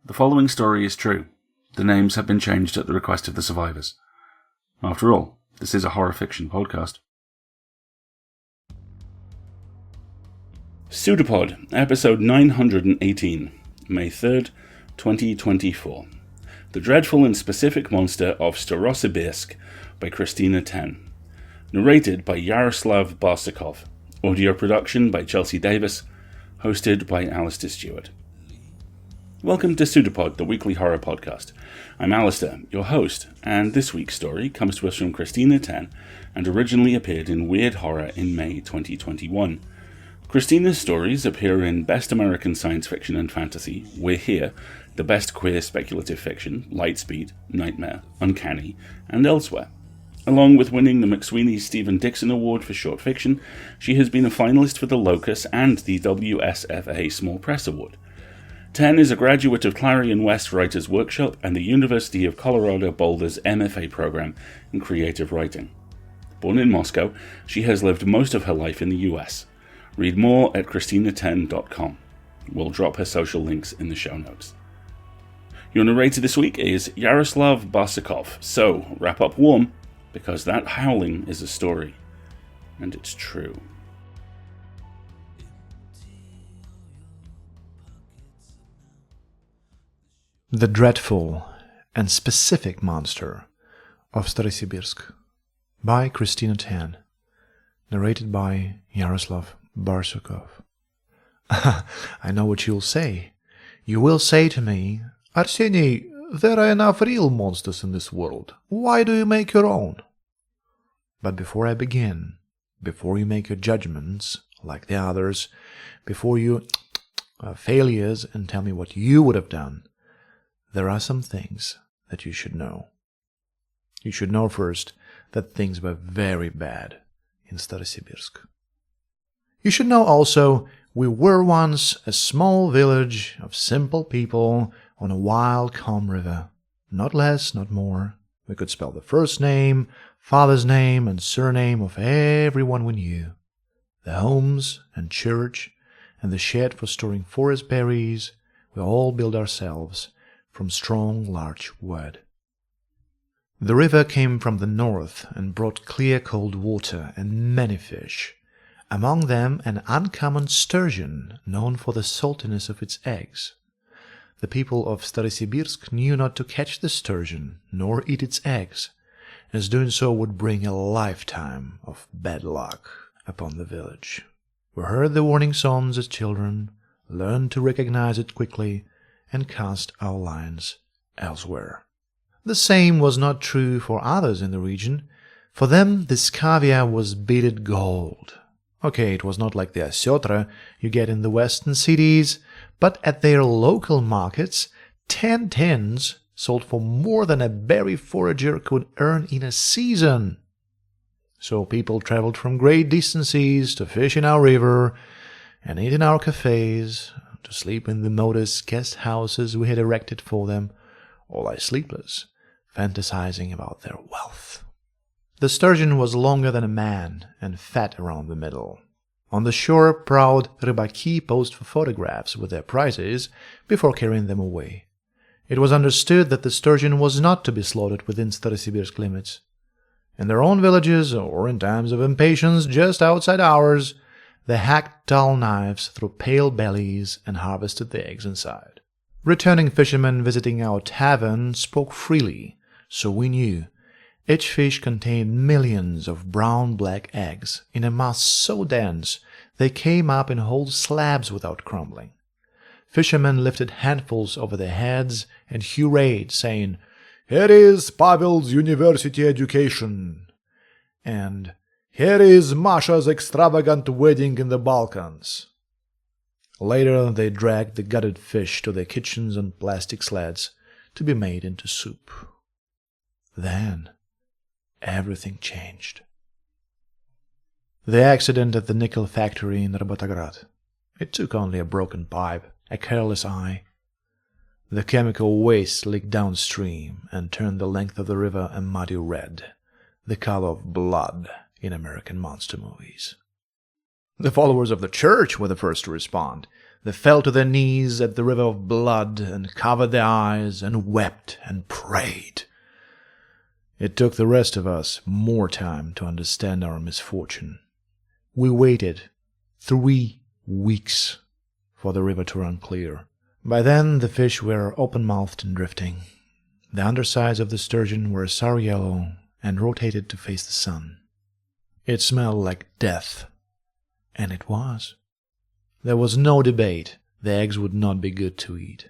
The following story is true. The names have been changed at the request of the survivors. After all, this is a horror fiction podcast. Pseudopod, episode 918, May 3rd, 2024. The Dreadful and Specific Monster of Starosibirsk by Christina Ten. Narrated by Yaroslav Barsakov. Audio production by Chelsea Davis. Hosted by Alistair Stewart. Welcome to Pseudopod, the weekly horror podcast. I'm Alistair, your host, and this week's story comes to us from Christina Ten and originally appeared in Weird Horror in May 2021. Christina's stories appear in Best American Science Fiction and Fantasy, We're Here, the Best Queer Speculative Fiction, Lightspeed, Nightmare, Uncanny, and elsewhere. Along with winning the McSweeney Stephen Dixon Award for Short Fiction, she has been a finalist for the Locus and the WSFA Small Press Award. Ten is a graduate of Clarion West Writers Workshop and the University of Colorado Boulder's MFA program in creative writing. Born in Moscow, she has lived most of her life in the US. Read more at christina10.com. We'll drop her social links in the show notes. Your narrator this week is Yaroslav Barsakov, so wrap up warm, because that howling is a story, and it's true. The Dreadful and Specific Monster of Starosibirsk by Christina Ten. Narrated by Yaroslav Barsakov. I know what you'll say. You will say to me, Arseny, there are enough real monsters in this world. Why do you make your own? But before I begin, before you make your judgments, like the others, before you failures and tell me what you would have done, there are some things that you should know. You should know first that things were very bad in Starosibirsk. You should know also we were once a small village of simple people on a wild, calm river. Not less, not more. We could spell the first name, father's name, and surname of everyone we knew. The homes and church and the shed for storing forest berries we all built ourselves from strong, larch wood. The river came from the north and brought clear, cold water and many fish, among them an uncommon sturgeon known for the saltiness of its eggs. The people of Starosibirsk knew not to catch the sturgeon nor eat its eggs, as doing so would bring a lifetime of bad luck upon the village. We heard the warning songs as children, learned to recognize it quickly, and cast our lines elsewhere. The same was not true for others in the region. For them, this caviar was beaded gold. Okay, it was not like the osyotra you get in the western cities, but at their local markets, 10 tins sold for more than a berry forager could earn in a season. So people traveled from great distances to fish in our river and eat in our cafes, to sleep in the modest guest houses we had erected for them, or lie sleepless, fantasizing about their wealth. The sturgeon was longer than a man and fat around the middle. On the shore, proud rybaki posed for photographs with their prizes before carrying them away. It was understood that the sturgeon was not to be slaughtered within Starosibirsk limits. In their own villages, or in times of impatience just outside ours, they hacked dull knives through pale bellies and harvested the eggs inside. Returning fishermen visiting our tavern spoke freely, so we knew each fish contained millions of brown-black eggs in a mass so dense they came up in whole slabs without crumbling. Fishermen lifted handfuls over their heads and hurrahed, saying, "Here is Pavel's university education," and "Here is Masha's extravagant wedding in the Balkans." Later they dragged the gutted fish to their kitchens on plastic sleds to be made into soup. Then everything changed. The accident at the nickel factory in Rabotograd. It took only a broken pipe, a careless eye. The chemical waste leaked downstream and turned the length of the river a muddy red, the color of blood in American monster movies. The followers of the church were the first to respond. They fell to their knees at the river of blood and covered their eyes and wept and prayed. It took the rest of us more time to understand our misfortune. We waited 3 weeks for the river to run clear. By then the fish were open-mouthed and drifting. The undersides of the sturgeon were sour yellow and rotated to face the sun. It smelled like death, and it was. There was no debate. The eggs would not be good to eat.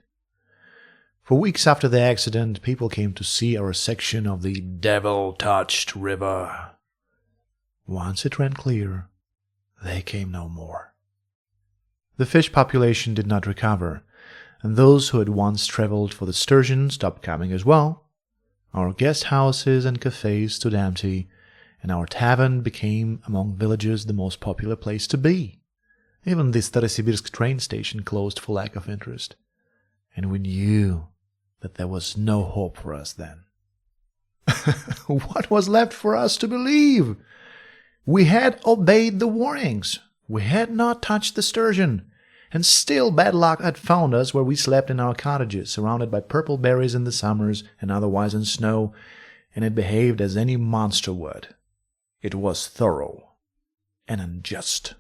For weeks after the accident, people came to see our section of the devil-touched river. Once it ran clear, they came no more. The fish population did not recover, and those who had once traveled for the sturgeon stopped coming as well. Our guest houses and cafes stood empty, and our tavern became among villagers the most popular place to be. Even the Starosibirsk train station closed for lack of interest, and we knew that there was no hope for us then. What was left for us to believe? We had obeyed the warnings. We had not touched the sturgeon, and still bad luck had found us where we slept in our cottages, surrounded by purple berries in the summers and otherwise in snow, and it behaved as any monster would. It was thorough and unjust.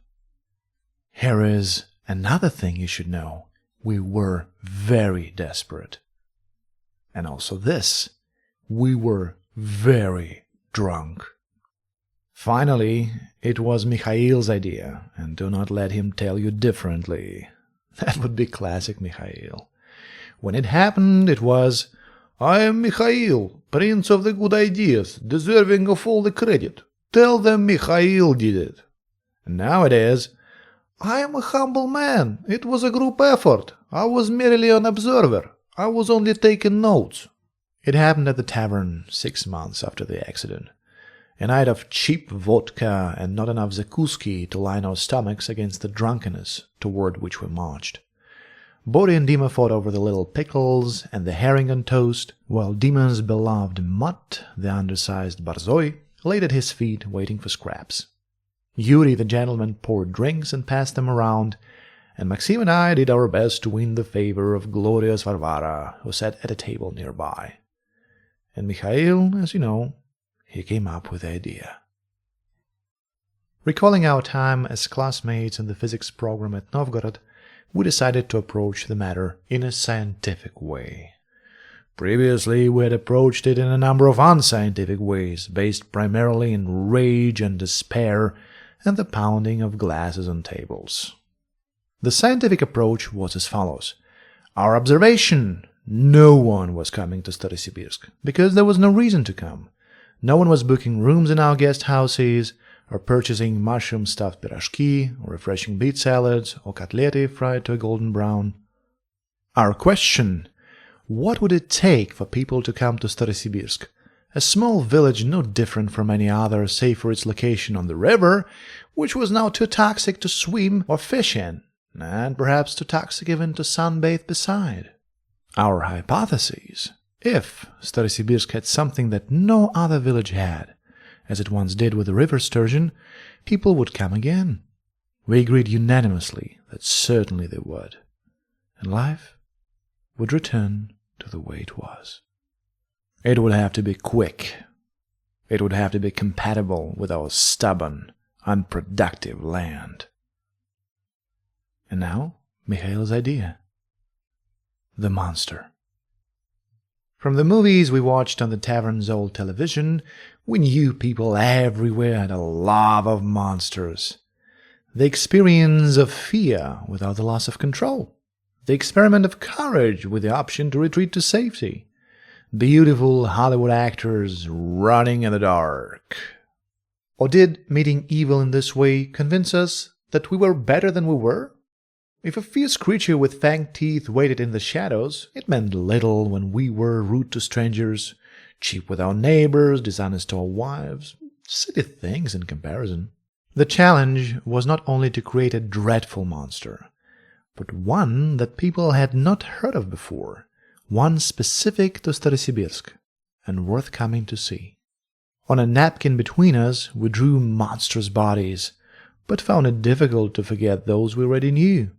Here is another thing you should know. We were very desperate. And also this, we were very drunk. Finally, it was Mikhail's idea, and do not let him tell you differently. That would be classic Mikhail. When it happened, it was, "I am Mikhail, prince of the good ideas, deserving of all the credit. Tell them Mikhail did it." And now it is, "I am a humble man. It was a group effort. I was merely an observer. I was only taking notes." It happened at the tavern 6 months after the accident. A night of cheap vodka and not enough zakuski to line our stomachs against the drunkenness toward which we marched. Bori and Dima fought over the little pickles and the herring on toast, while Dima's beloved Mutt, the undersized Barzoi, laid at his feet waiting for scraps. Yuri the gentleman poured drinks and passed them around, and Maxim and I did our best to win the favor of glorious Varvara, who sat at a table nearby. And Mikhail, as you know, he came up with the idea. Recalling our time as classmates in the physics program at Novgorod, we decided to approach the matter in a scientific way. Previously, we had approached it in a number of unscientific ways, based primarily in rage and despair and the pounding of glasses on tables. The scientific approach was as follows. Our observation: no one was coming to Starosibirsk, because there was no reason to come. No one was booking rooms in our guest houses, or purchasing mushroom-stuffed pirashki, or refreshing beet salads, or kotlety fried to a golden brown. Our question: what would it take for people to come to Starosibirsk, a small village no different from any other save for its location on the river, which was now too toxic to swim or fish in, and perhaps too toxic even to sunbathe beside? Our hypotheses: if Starosibirsk had something that no other village had, as it once did with the river sturgeon, people would come again. We agreed unanimously that certainly they would, and life would return to the way it was. It would have to be quick. It would have to be compatible with our stubborn, unproductive land. And now, Mikhail's idea. The monster. From the movies we watched on the tavern's old television, we knew people everywhere had a love of monsters. The experience of fear without the loss of control. The experiment of courage with the option to retreat to safety. Beautiful Hollywood actors running in the dark. Or did meeting evil in this way convince us that we were better than we were? If a fierce creature with fanged teeth waited in the shadows, it meant little when we were rude to strangers, cheap with our neighbors, dishonest to our wives, silly things in comparison. The challenge was not only to create a dreadful monster, but one that people had not heard of before, one specific to Starosibirsk, and worth coming to see. On a napkin between us we drew monstrous bodies, but found it difficult to forget those we already knew.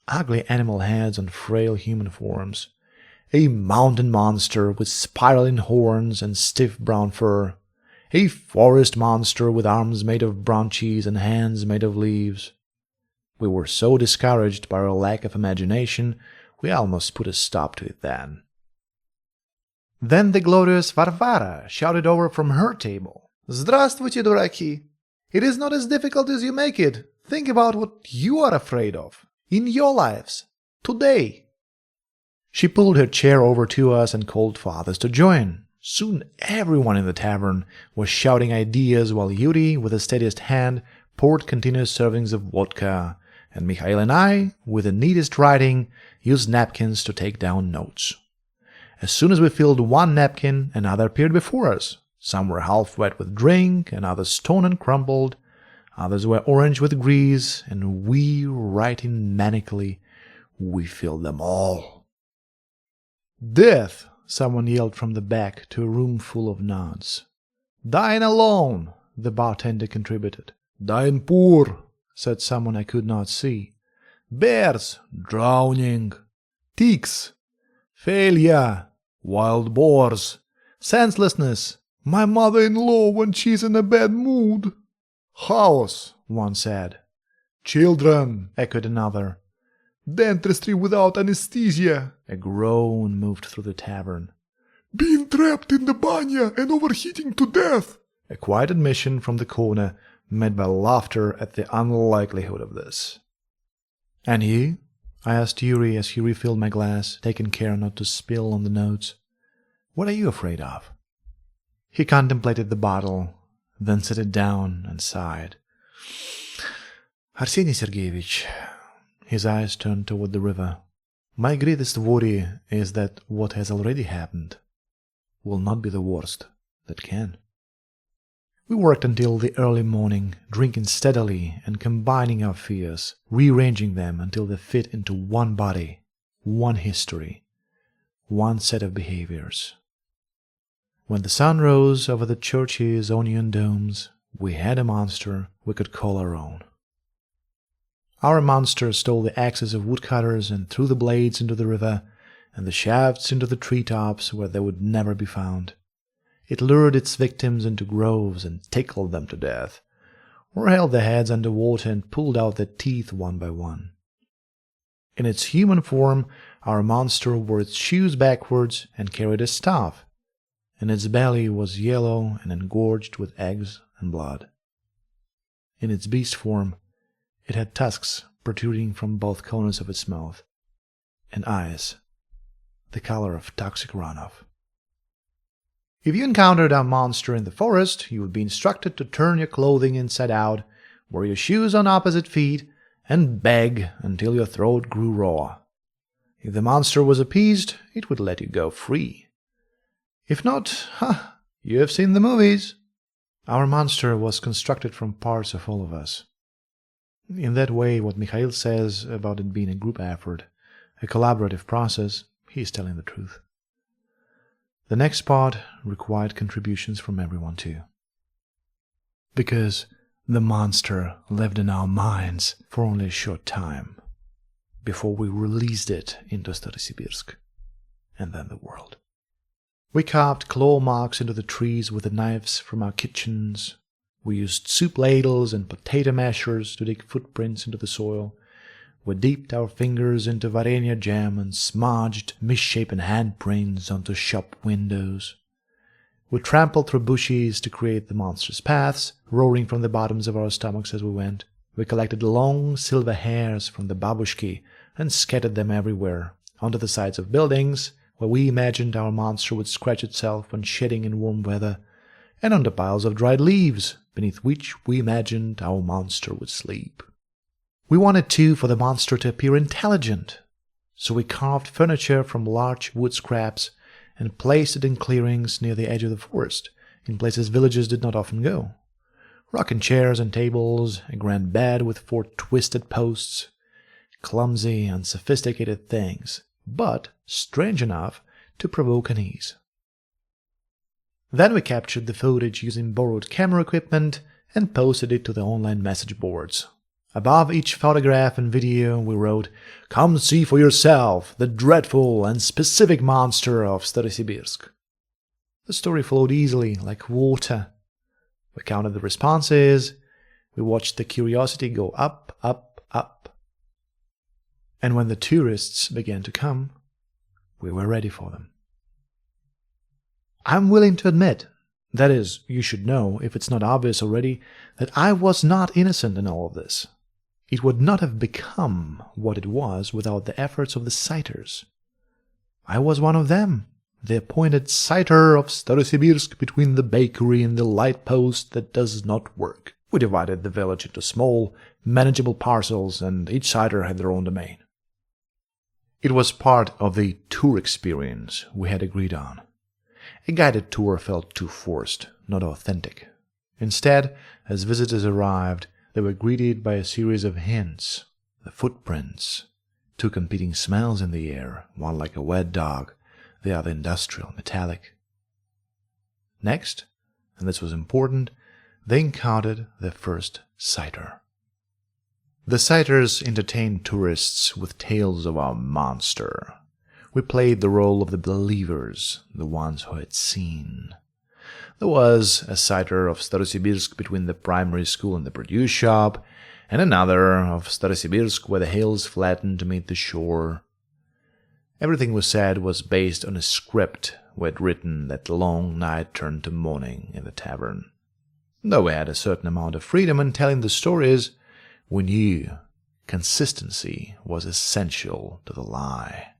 ugly animal heads on frail human forms, a mountain monster with spiraling horns and stiff brown fur, a forest monster with arms made of branches and hands made of leaves. We were so discouraged by our lack of imagination, we almost put a stop to it then. Then the glorious Varvara shouted over from her table, "Здравствуйте, дураки! It is not as difficult as you make it. Think about what you are afraid of, in your lives, today." She pulled her chair over to us and called for others to join. Soon everyone in the tavern was shouting ideas while Yuri, with the steadiest hand, poured continuous servings of vodka, and Mikhail and I, with the neatest writing, used napkins to take down notes. As soon as we filled one napkin, another appeared before us. Some were half wet with drink, and others torn and crumpled. Others were orange with grease, and we, writing manically, we filled them all. "Death!" someone yelled from the back to a room full of nods. "Dying alone!" the bartender contributed. "Dying poor!" said someone I could not see. "Bears!" "Drowning!" "Ticks!" "Failure!" "Wild boars!" "Senselessness!" "My mother-in-law when she's in a bad mood!" "House!" one said. "Children!" echoed another. "Dentistry without anesthesia!" A groan moved through the tavern. "Being trapped in the banya and overheating to death!" A quiet admission from the corner, met by laughter at the unlikelihood of this. "And you?" I asked Yuri as he refilled my glass, taking care not to spill on the notes. "What are you afraid of?" He contemplated the bottle, then set it down and sighed. "Arseny Sergeyevich," his eyes turned toward the river, "my greatest worry is that what has already happened will not be the worst that can." We worked until the early morning, drinking steadily and combining our fears, rearranging them until they fit into one body, one history, one set of behaviors. When the sun rose over the church's onion domes, we had a monster we could call our own. Our monster stole the axes of woodcutters and threw the blades into the river, and the shafts into the treetops where they would never be found. It lured its victims into groves and tickled them to death, or held their heads under water and pulled out their teeth one by one. In its human form, our monster wore its shoes backwards and carried a staff, and its belly was yellow and engorged with eggs and blood. In its beast form, it had tusks protruding from both corners of its mouth, and eyes the color of toxic runoff. If you encountered our monster in the forest, you would be instructed to turn your clothing inside out, wear your shoes on opposite feet, and beg until your throat grew raw. If the monster was appeased, it would let you go free. If not, you have seen the movies. Our monster was constructed from parts of all of us. In that way, what Mikhail says about it being a group effort, a collaborative process, he is telling the truth. The next part required contributions from everyone too. Because the monster lived in our minds for only a short time, before we released it into Starosibirsk, and then the world. We carved claw marks into the trees with the knives from our kitchens. We used soup ladles and potato mashers to dig footprints into the soil. We dipped our fingers into varenia jam and smudged misshapen handprints onto shop windows. We trampled through bushes to create the monstrous paths, roaring from the bottoms of our stomachs as we went. We collected long silver hairs from the babushki and scattered them everywhere, onto the sides of buildings, where we imagined our monster would scratch itself when shedding in warm weather, and onto piles of dried leaves, beneath which we imagined our monster would sleep. We wanted, too, for the monster to appear intelligent, so we carved furniture from large wood scraps and placed it in clearings near the edge of the forest, in places villagers did not often go. Rocking chairs and tables, a grand bed with 4 twisted posts, clumsy, unsophisticated things, but strange enough to provoke unease. Then we captured the footage using borrowed camera equipment and posted it to the online message boards. Above each photograph and video we wrote, "Come see for yourself the dreadful and specific monster of Starosibirsk." The story flowed easily, like water. We counted the responses, we watched the curiosity go up, up, up. And when the tourists began to come, we were ready for them. I'm willing to admit, that is, you should know, if it's not obvious already, that I was not innocent in all of this. It would not have become what it was without the efforts of the citers. I was one of them, the appointed citer of Starosibirsk between the bakery and the light post that does not work. We divided the village into small, manageable parcels, and each citer had their own domain. It was part of the tour experience we had agreed on. A guided tour felt too forced, not authentic. Instead, as visitors arrived, they were greeted by a series of hints, the footprints, two competing smells in the air, one like a wet dog, the other industrial, metallic. Next, and this was important, they encountered their first citer. The citers entertained tourists with tales of our monster. We played the role of the believers, the ones who had seen. There was a citer of Starosibirsk between the primary school and the produce shop, and another of Starosibirsk where the hills flattened to meet the shore. Everything we said was based on a script we had written that long night turned to morning in the tavern. Though we had a certain amount of freedom in telling the stories, we knew consistency was essential to the lie.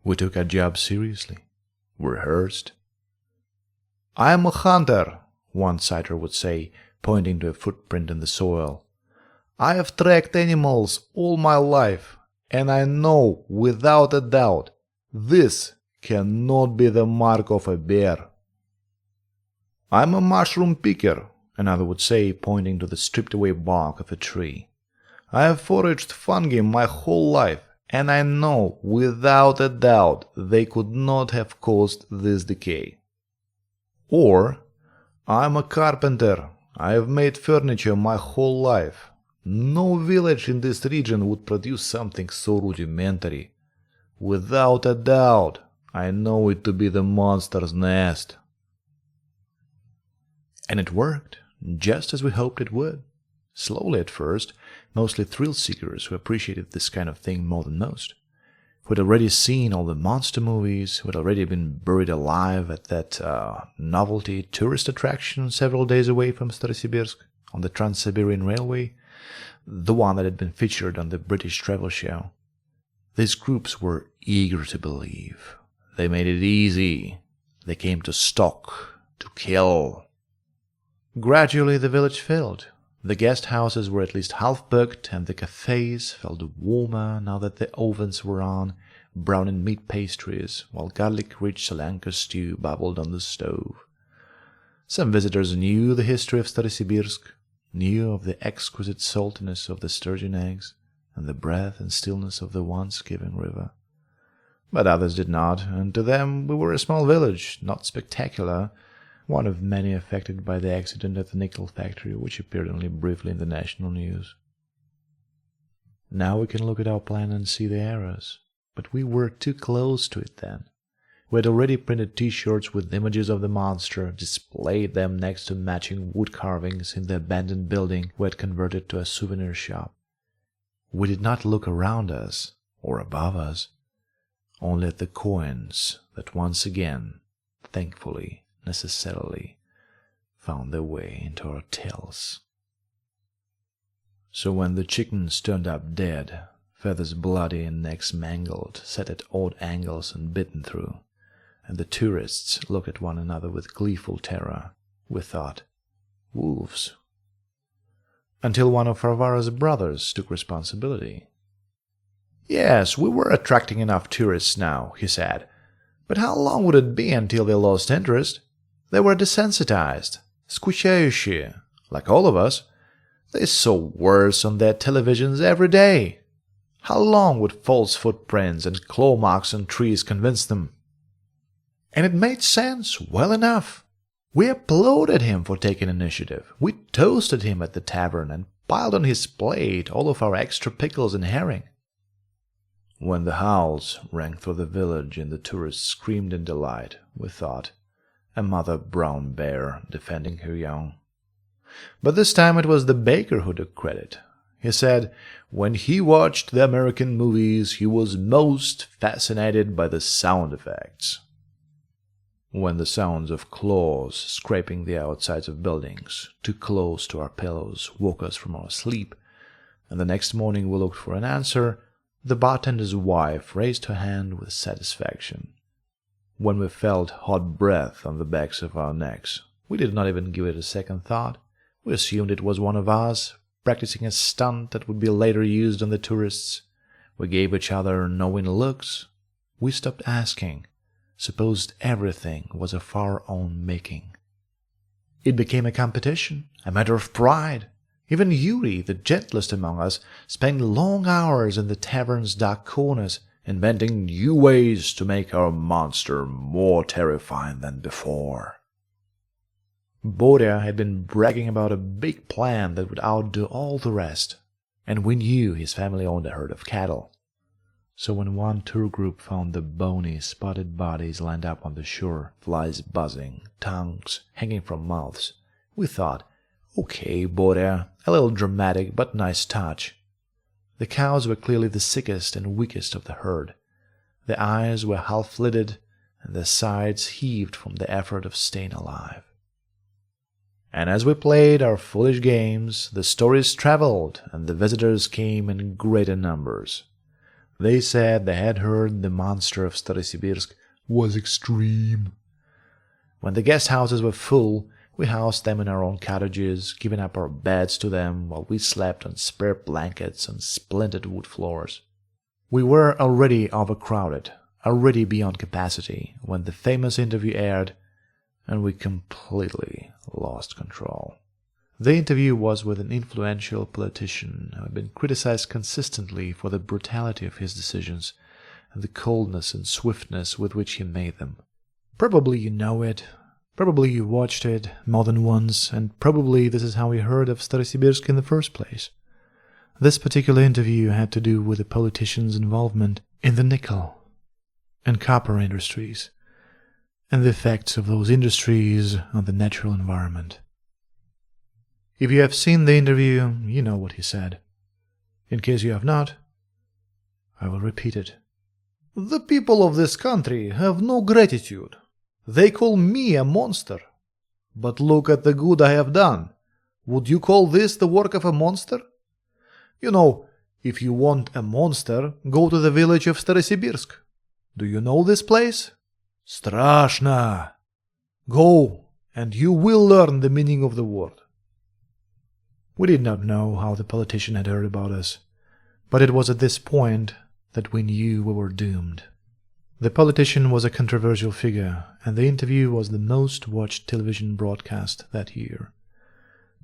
We took our job seriously, rehearsed. "I am a hunter," one citer would say, pointing to a footprint in the soil. "I have tracked animals all my life, and I know without a doubt this cannot be the mark of a bear." "I'm a mushroom picker," another would say, pointing to the stripped-away bark of a tree. "I have foraged fungi my whole life, and I know without a doubt they could not have caused this decay." Or, "I'm a carpenter. I have made furniture my whole life. No village in this region would produce something so rudimentary. Without a doubt, I know it to be the monster's nest." And it worked, just as we hoped it would. Slowly at first, mostly thrill-seekers who appreciated this kind of thing more than most. We'd already seen all the monster movies, we'd already been buried alive at that novelty tourist attraction several days away from Starosibirsk, on the Trans-Siberian Railway, the one that had been featured on the British travel show. These groups were eager to believe. They made it easy. They came to stalk, to kill. Gradually the village filled. The guest houses were at least half booked, and the cafes felt warmer now that the ovens were on, browning meat pastries, while garlic-rich Solanka stew bubbled on the stove. Some visitors knew the history of Starosibirsk, knew of the exquisite saltiness of the sturgeon eggs, and the breath and stillness of the once-giving river. But others did not, and to them we were a small village, not spectacular, one of many affected by the accident at the nickel factory, which appeared only briefly in the national news. Now we can look at our plan and see the errors, but we were too close to it then. We had already printed T-shirts with images of the monster, displayed them next to matching wood carvings in the abandoned building we had converted to a souvenir shop. We did not look around us, or above us, only at the coins that once again, thankfully, necessarily, found their way into our tills. So when the chickens turned up dead, feathers bloody and necks mangled, set at odd angles and bitten through, and the tourists looked at one another with gleeful terror, we thought, wolves. Until one of Varvara's brothers took responsibility. "Yes, we were attracting enough tourists now," he said, "but how long would it be until they lost interest? They were desensitized, скучающие, like all of us. They saw worse on their televisions every day. How long would false footprints and claw marks on trees convince them?" And it made sense, well enough. We applauded him for taking initiative. We toasted him at the tavern and piled on his plate all of our extra pickles and herring. When the howls rang through the village and the tourists screamed in delight, we thought, a mother brown bear defending her young. But this time it was the baker who took credit. He said when he watched the American movies, he was most fascinated by the sound effects. When the sounds of claws scraping the outsides of buildings too close to our pillows woke us from our sleep, and the next morning we looked for an answer, the bartender's wife raised her hand with satisfaction. When we felt hot breath on the backs of our necks, we did not even give it a second thought. We assumed it was one of us, practicing a stunt that would be later used on the tourists. We gave each other knowing looks. We stopped asking, supposed everything was of our own making. It became a competition, a matter of pride. Even Yuri, the gentlest among us, spent long hours in the tavern's dark corners, inventing new ways to make our monster more terrifying than before. Borya had been bragging about a big plan that would outdo all the rest, and we knew his family owned a herd of cattle. So when one tour group found the bony, spotted bodies lined up on the shore, flies buzzing, tongues hanging from mouths, we thought, okay, Borya, a little dramatic but nice touch. The cows were clearly the sickest and weakest of the herd. Their eyes were half-lidded, and their sides heaved from the effort of staying alive. And as we played our foolish games, the stories traveled, and the visitors came in greater numbers. They said they had heard the monster of Starosibirsk was extreme. When the guest houses were full, we housed them in our own cottages, giving up our beds to them while we slept on spare blankets on splintered wood floors. We were already overcrowded, already beyond capacity, when the famous interview aired, and we completely lost control. The interview was with an influential politician who had been criticized consistently for the brutality of his decisions and the coldness and swiftness with which he made them. Probably you know it. Probably you watched it more than once, and probably this is how you heard of Starosibirsk in the first place. This particular interview had to do with the politician's involvement in the nickel and copper industries, and the effects of those industries on the natural environment. If you have seen the interview, you know what he said. In case you have not, I will repeat it. The people of this country have no gratitude. They call me a monster. But look at the good I have done. Would you call this the work of a monster? You know, if you want a monster, go to the village of Starosibirsk. Do you know this place? Strashna. Go, and you will learn the meaning of the word. We did not know how the politician had heard about us, but it was at this point that we knew we were doomed. The politician was a controversial figure, and the interview was the most watched television broadcast that year.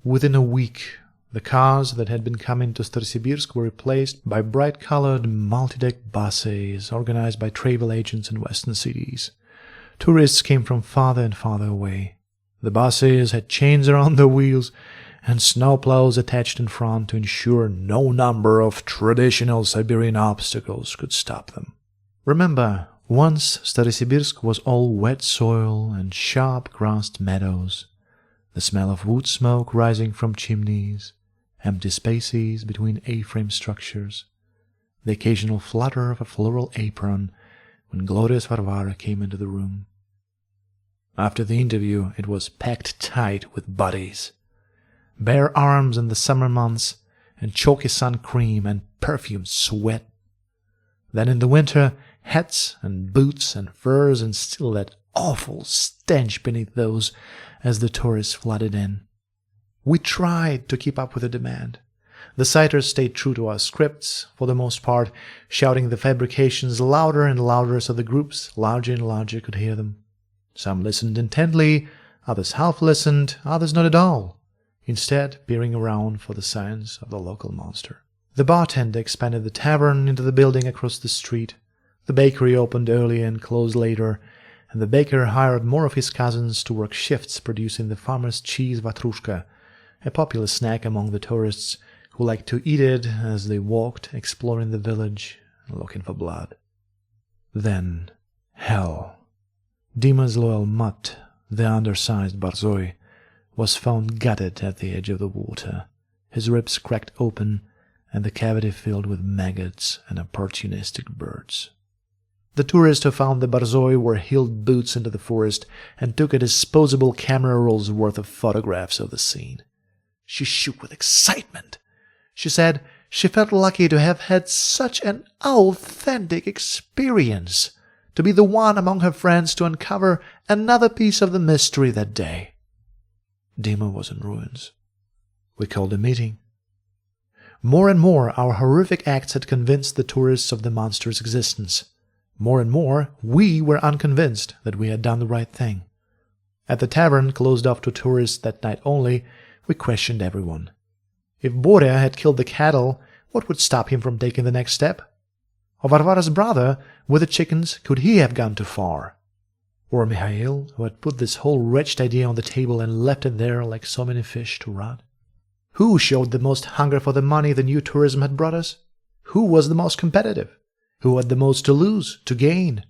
Within a week, the cars that had been coming to Starosibirsk were replaced by bright-colored multi-deck buses organized by travel agents in western cities. Tourists came from farther and farther away. The buses had chains around their wheels and snowplows attached in front to ensure no number of traditional Siberian obstacles could stop them. Remember, once Starosibirsk was all wet soil and sharp-grassed meadows, the smell of wood smoke rising from chimneys, empty spaces between A-frame structures, the occasional flutter of a floral apron when glorious Varvara came into the room. After the interview, it was packed tight with bodies. Bare arms in the summer months, and chalky sun cream and perfumed sweat. Then in the winter, hats and boots and furs, and still that awful stench beneath those as the tourists flooded in. We tried to keep up with the demand. The citers stayed true to our scripts, for the most part, shouting the fabrications louder and louder so the groups, larger and larger, could hear them. Some listened intently, others half-listened, others not at all, instead peering around for the signs of the local monster. The bartender expanded the tavern into the building across the street. The bakery opened earlier and closed later, and the baker hired more of his cousins to work shifts producing the farmer's cheese vatrushka, a popular snack among the tourists who liked to eat it as they walked, exploring the village, looking for blood. Then, hell. Dima's loyal mutt, the undersized Barzoi, was found gutted at the edge of the water, his ribs cracked open, and the cavity filled with maggots and opportunistic birds. The tourists who found the Barzoi wore heeled boots into the forest and took a disposable camera roll's worth of photographs of the scene. She shook with excitement. She said she felt lucky to have had such an authentic experience, to be the one among her friends to uncover another piece of the mystery that day. Dima was in ruins. We called a meeting. More and more our horrific acts had convinced the tourists of the monster's existence. More and more we were unconvinced that we had done the right thing. At the tavern, closed off to tourists that night only, we questioned everyone. If Borja had killed the cattle, what would stop him from taking the next step? Or Varvara's brother, with the chickens, could he have gone too far? Or Mikhail, who had put this whole wretched idea on the table and left it there like so many fish to rot? Who showed the most hunger for the money the new tourism had brought us? Who was the most competitive? Who had the most to lose, to gain?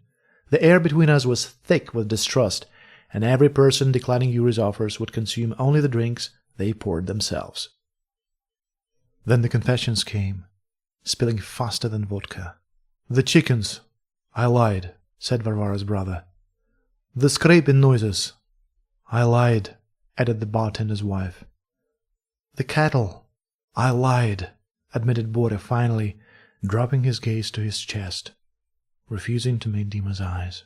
The air between us was thick with distrust, and every person declining Yuri's offers would consume only the drinks they poured themselves. Then the confessions came, spilling faster than vodka. "The chickens. I lied," said Varvara's brother. "The scraping noises. I lied," added the bartender's wife. "The cattle. I lied," admitted Borja finally, dropping his gaze to his chest, refusing to meet Dima's eyes.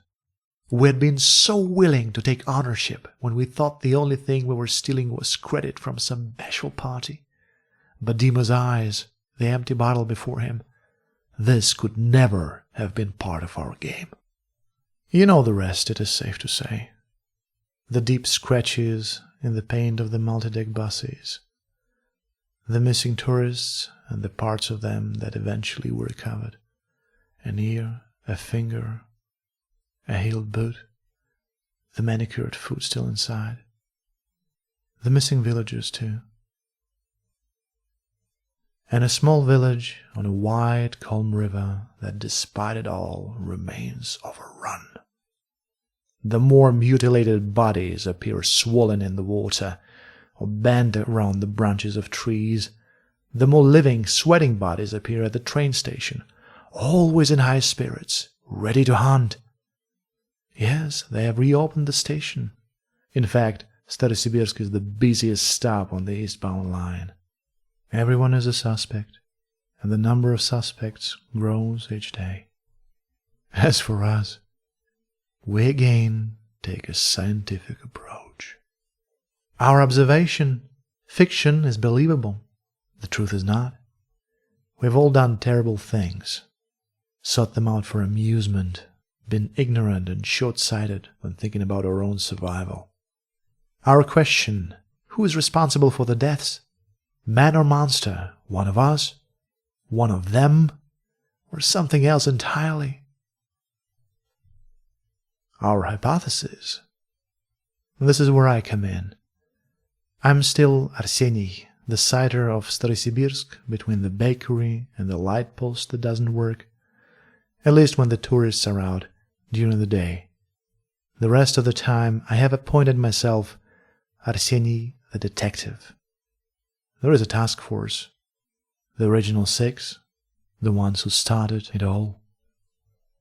We had been so willing to take ownership when we thought the only thing we were stealing was credit from some bashful party. But Dima's eyes, the empty bottle before him, this could never have been part of our game. You know the rest, it is safe to say. The deep scratches in the paint of the multi-deck buses, the missing tourists and the parts of them that eventually were recovered, an ear, a finger, a heeled boot, the manicured foot still inside, the missing villagers too. And a small village on a wide, calm river that, despite it all, remains overrun. The more mutilated bodies appear swollen in the water or bent around the branches of trees. The more living, sweating bodies appear at the train station, always in high spirits, ready to hunt. Yes, they have reopened the station. In fact, Starosibirsk is the busiest stop on the eastbound line. Everyone is a suspect, and the number of suspects grows each day. As for us, we again take a scientific approach. Our observation, fiction, is believable. The truth is not. We've all done terrible things, sought them out for amusement, been ignorant and short-sighted when thinking about our own survival. Our question, who is responsible for the deaths? Man or monster? One of us? One of them? Or something else entirely? Our hypothesis. This is where I come in. I'm still Arseny, the citer of Starosibirsk, between the bakery and the light post that doesn't work, at least when the tourists are out during the day. The rest of the time I have appointed myself Arseny the detective. There is a task force, the original 6, the ones who started it all.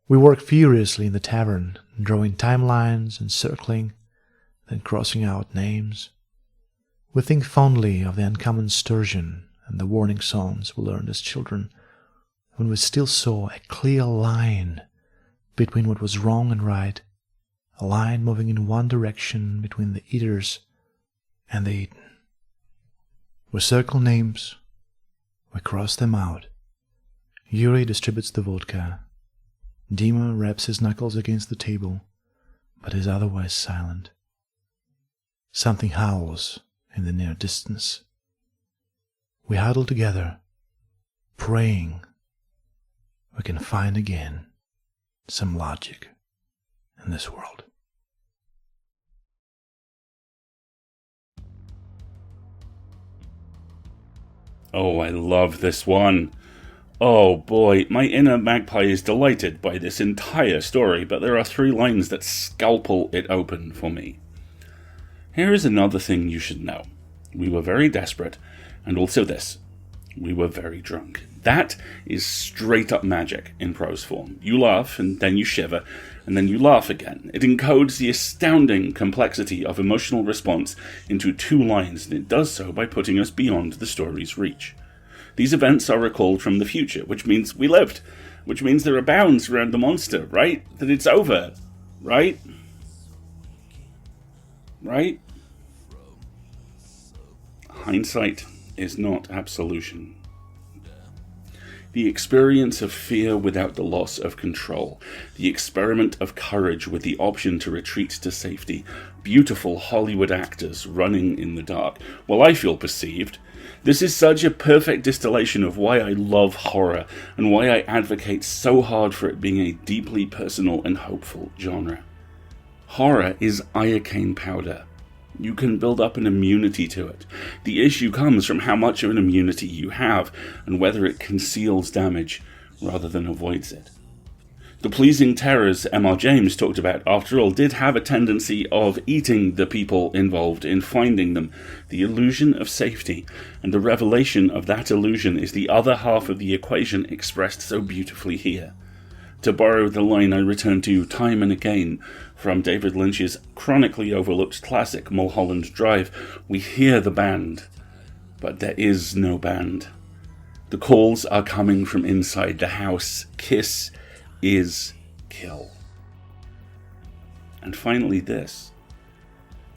We work furiously in the tavern, drawing timelines and circling, then crossing out names. We think fondly of the uncommon sturgeon and the warning songs we learned as children, when we still saw a clear line between what was wrong and right, a line moving in one direction between the eaters and the eaten. We circle names, we cross them out. Yuri distributes the vodka. Dima raps his knuckles against the table, but is otherwise silent. Something howls in the near distance. We huddle together, praying we can find again some logic in this world. Oh, I love this one. Oh boy, my inner magpie is delighted by this entire story, but there are 3 lines that scalpel it open for me. Here is another thing you should know. We were very desperate, and also this. We were very drunk. That is straight up magic in prose form. You laugh, and then you shiver, and then you laugh again. It encodes the astounding complexity of emotional response into 2 lines, and it does so by putting us beyond the story's reach. These events are recalled from the future, which means we lived, which means there are bounds around the monster, right? That it's over, right? Right? Hindsight is not absolution. The experience of fear without the loss of control, the experiment of courage with the option to retreat to safety, beautiful Hollywood actors running in the dark. Well, I feel perceived. This is such a perfect distillation of why I love horror, and why I advocate so hard for it being a deeply personal and hopeful genre. Horror is iocane powder. You can build up an immunity to it. The issue comes from how much of an immunity you have, and whether it conceals damage rather than avoids it. The pleasing terrors M.R. James talked about, after all, did have a tendency of eating the people involved in finding them. The illusion of safety, and the revelation of that illusion, is the other half of the equation expressed so beautifully here. To borrow the line I return to time and again from David Lynch's chronically overlooked classic Mulholland Drive, we hear the band, but there is no band. The calls are coming from inside the house. Kiss is kill. And finally this.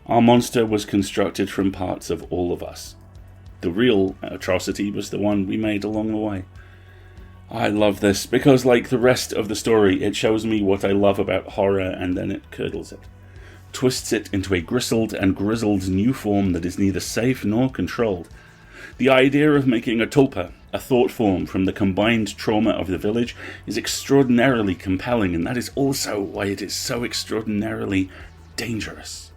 Our monster was constructed from parts of all of us. The real atrocity was the one we made along the way. I love this because, like the rest of the story, it shows me what I love about horror, and then it curdles it. Twists it into a gristled and grizzled new form that is neither safe nor controlled. The idea of making a tulpa, a thought form from the combined trauma of the village, is extraordinarily compelling, and that is also why it is so extraordinarily dangerous.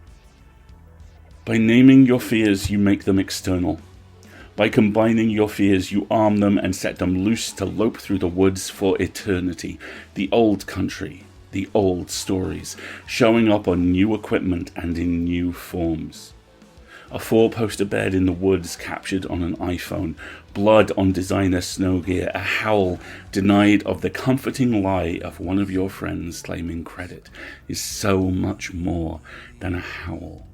By naming your fears, you make them external. By combining your fears, you arm them and set them loose to lope through the woods for eternity. The old country, the old stories, showing up on new equipment and in new forms. A 4-poster bed in the woods captured on an iPhone, blood on designer snow gear, a howl denied of the comforting lie of one of your friends claiming credit, is so much more than a howl.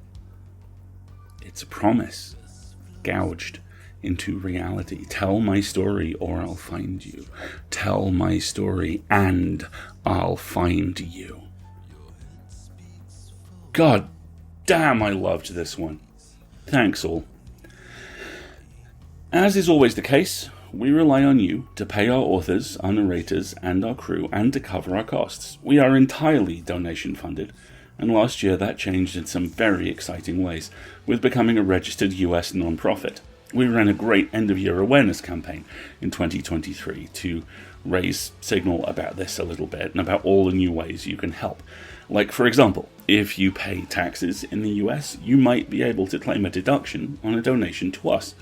It's a promise, gouged into reality. Tell my story or I'll find you. Tell my story and I'll find you. God damn, I loved this one. Thanks all. As is always the case, we rely on you to pay our authors, our narrators, and our crew, and to cover our costs. We are entirely donation funded, and last year that changed in some very exciting ways, with becoming a registered US non-profit. We ran a great end-of-year awareness campaign in 2023 to raise signal about this a little bit and about all the new ways you can help. Like, for example, if you pay taxes in the US, you might be able to claim a deduction on a donation to us.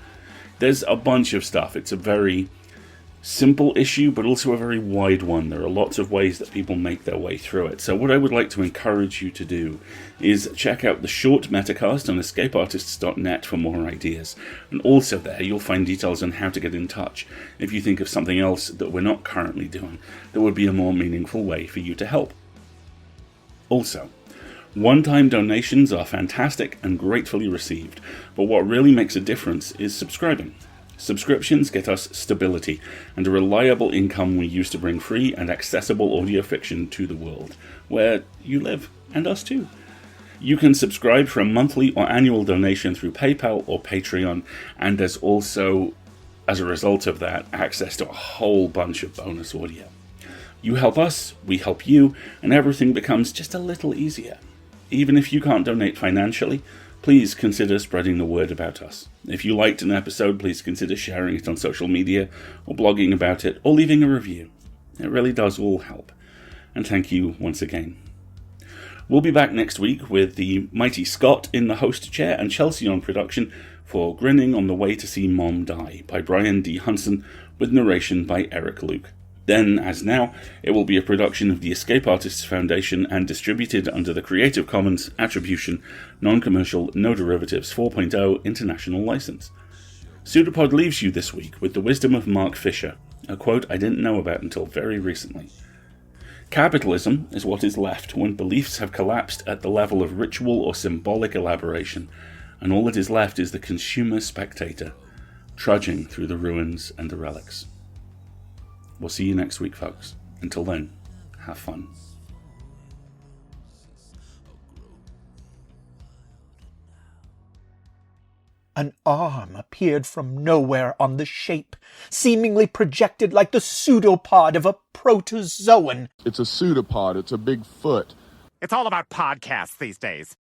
There's a bunch of stuff. It's a very simple issue, but also a very wide one. There are lots of ways that people make their way through it. So what I would like to encourage you to do is check out the short metacast on escapeartists.net for more ideas. And also there you'll find details on how to get in touch if you think of something else that we're not currently doing that would be a more meaningful way for you to help. Also, one-time donations are fantastic and gratefully received, but what really makes a difference is subscribing. Subscriptions get us stability and a reliable income we use to bring free and accessible audio fiction to the world, where you live, and us too. You can subscribe for a monthly or annual donation through PayPal or Patreon, and there's also, as a result of that, access to a whole bunch of bonus audio. You help us, we help you, and everything becomes just a little easier. Even if you can't donate financially, please consider spreading the word about us. If you liked an episode, please consider sharing it on social media, or blogging about it, or leaving a review. It really does all help. And thank you once again. We'll be back next week with the mighty Scott in the host chair and Chelsea on production for Grinning on the Way to See Mom Die by Brian D. Hunson, with narration by Eric Luke. Then, as now, it will be a production of the Escape Artists Foundation and distributed under the Creative Commons Attribution, Non-Commercial, No Derivatives 4.0 International License. Pseudopod leaves you this week with the wisdom of Mark Fisher, a quote I didn't know about until very recently. Capitalism is what is left when beliefs have collapsed at the level of ritual or symbolic elaboration, and all that is left is the consumer spectator, trudging through the ruins and the relics. We'll see you next week, folks. Until then, have fun. An arm appeared from nowhere on the shape, seemingly projected like the pseudopod of a protozoan. It's a pseudopod. It's a big foot. It's all about podcasts these days.